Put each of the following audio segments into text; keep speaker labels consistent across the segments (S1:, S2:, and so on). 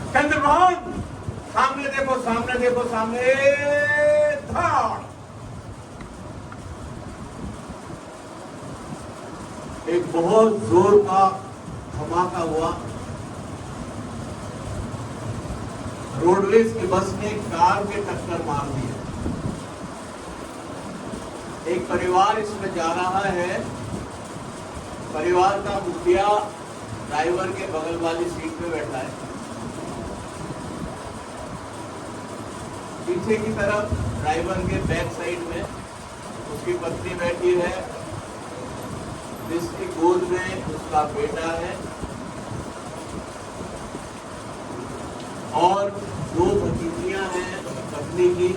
S1: चंद्रभान सामने देखो, सामने देखो, सामने धाड़। एक बहुत जोर का धमाका हुआ। रोडवेज की बस ने कार के टक्कर मार दी। एक परिवार इसमें जा रहा है। परिवार का मुखिया ड्राइवर के बगल वाली सीट पे बैठा है। पीछे की तरफ ड्राइवर के बैक साइड में उसकी पत्नी बैठी है, जिसकी गोद में उसका बेटा है और दो भतीजियां हैं पत्नी की।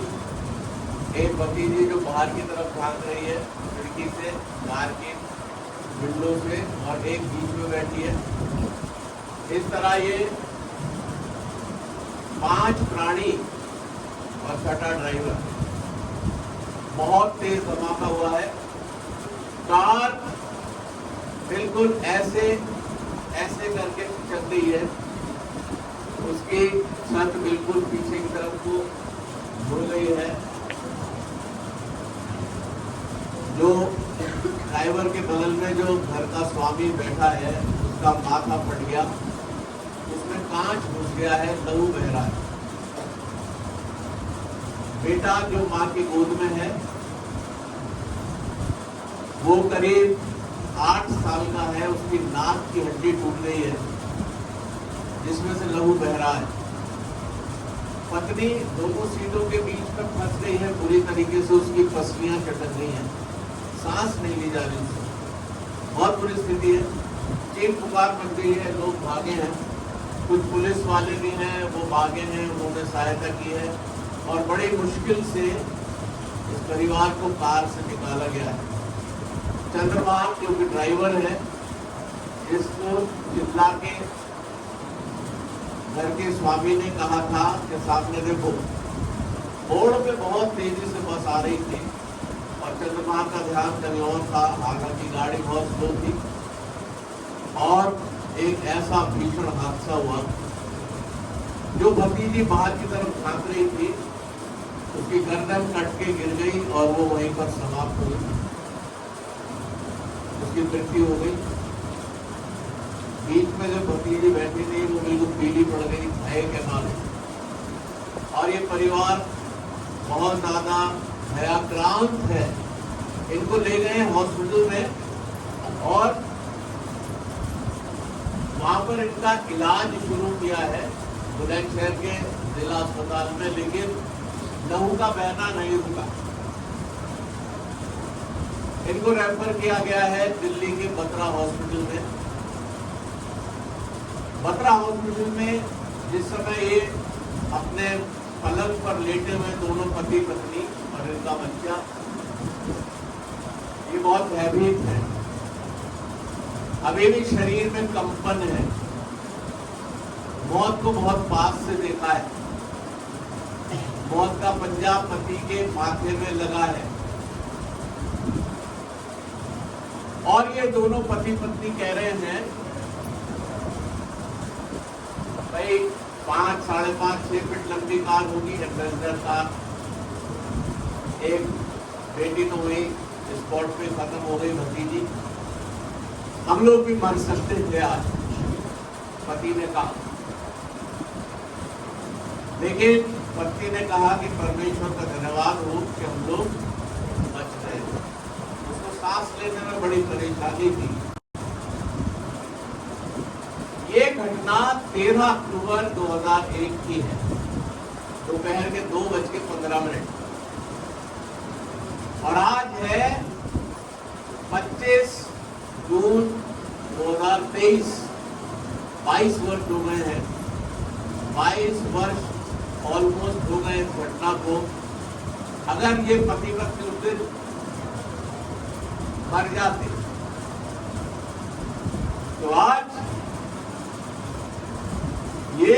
S1: एक भतीजी जो बाहर की तरफ झांक रही है खिड़की से, कार की विंडो से, और एक बीच में बैठी है। इस तरह ये 5 प्राणी और छठा ड्राइवर। बहुत तेज धमाका हुआ है। कार बिल्कुल ऐसे करके चल रही है। उसकी छत बिल्कुल पीछे की तरफ को मुड़ गई है। जो ड्राइवर के बगल में जो घर का स्वामी बैठा है, उसका माथा फट गया, उसमें कांच घुस गया है, लहू बह रहा है। बेटा जो माँ की गोद में है वो करीब 8 साल का है। उसकी नाक की हड्डी टूट गई है, जिसमें से लहू बह रहा है। पत्नी दोनों सीटों के बीच में फंस गई है, पूरी तरीके से उसकी पसलियां चटक गई हैं, सांस नहीं ली जा रही है। बहुत बुरी स्थिति है। चीख पुकार मच गई है, लोग भागे हैं। कुछ पुलिस वाले भी हैं, वो भागे हैं, उन्होंने सहायता की है और बड़ी मुश्किल से इस परिवार को कार से निकाला गया है। चंद्रभान जो कि ड्राइवर है, इसको चिल्ला के घर के स्वामी ने कहा था कि सामने देखो। मोड़ पे बहुत तेजी से बस आ रही थी और चंद्रभान का ध्यान कहीं और था, हालांकि गाड़ी बहुत स्लो थी। और एक ऐसा भीषण हादसा हुआ। जो भतीजी बाहर की तरफ झांक रही थी, उसकी गर्दन कट के गिर गई और वो वहीं पर समाप्त हो गई, उसकी मृत्यु हो गई। बीच में जो भतीजी बैठी थी वो बिल्कुल पीली पड़ गई, भय के मारे। और ये परिवार बहुत ज्यादा भयाक्रांत है। इनको ले गए हॉस्पिटल में और वहां पर इनका इलाज शुरू किया है बुलंदशहर के जिला अस्पताल में, लेकिन लहू का बहना नहीं रुका। इनको रेफर किया गया है दिल्ली के बत्रा हॉस्पिटल में। बत्रा हॉस्पिटल में जिस समय ये अपने पलंग पर लेटे हुए दोनों पति पत्नी और इनका बच्चा, ये बहुत भयभीत है। अभी भी शरीर में कंपन है। मौत को बहुत पास से देखा है। मौत का पंजा पति के माथे में लगा है और ये दोनों पति पत्नी कह रहे हैं भाई 5, 5.5, 6 फीट लंबी कार होगी, एडवेंचर कार। एक बेटी तो हुई, स्पॉट पे खत्म हो गई भतीजी। हम लोग भी मर सकते थे आज, पति ने कहा। लेकिन पत्नी ने कहा कि परमेश्वर का धन्यवाद हो कि हम लोग बच गए। उसको सांस लेने में बड़ी परेशानी थी। ये घटना 13 अक्टूबर 2001 की है, दोपहर के 2:15। और आज है 25 जून 2023। 22 वर्ष हो गए हैं। 22 वर्ष ऑलमोस्ट हो गए इस घटना को। अगर ये पति पत्नी उस दिन मर जाते तो आज ये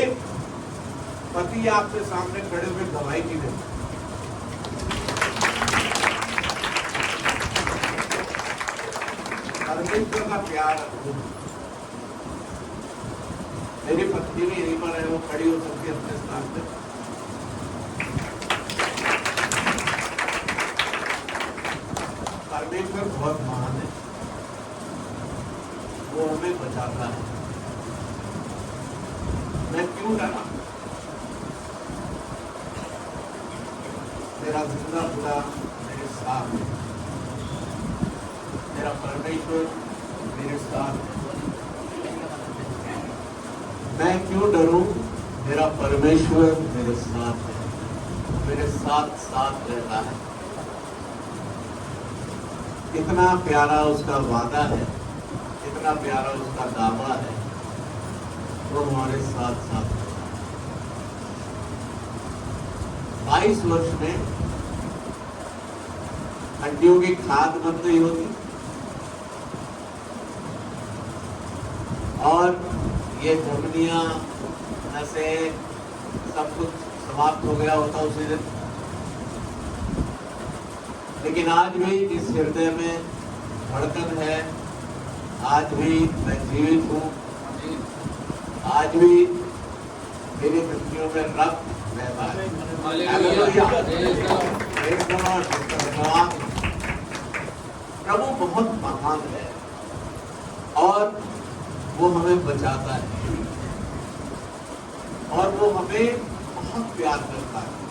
S1: पति आपके सामने खड़े हुए गवाही की देते। परमेश्वर का प्यार। मेरी पत्नी भी यहीं पर है, वो खड़ी हो सकती करते हैं। परमेश्वर बहुत महान है, वो हमें बचाता है। मैं क्यों डरा? मेरा जिंदा खुदा मेरे साथ है, मेरा परमेश्वर मेरे साथ है। मैं क्यों डरूं? मेरा परमेश्वर मेरे साथ है, मेरे साथ साथ रहता है। कितना प्यारा उसका वादा है, कितना प्यारा उसका दावा है, वो हमारे साथ साथ है। 22 वर्ष में हड्डियों की खाद बंद नहीं होती और ये धमनियां, नसें, सब कुछ समाप्त हो गया होता उसी दिन। लेकिन आज भी जिस हृदय में धड़कन है, आज भी मैं जीवित हूँ, आज भी मेरी हड्डियों में रक्त बहता है। प्रभु बहुत महान है और वो हमें बचाता है और वो हमें बहुत प्यार करता है।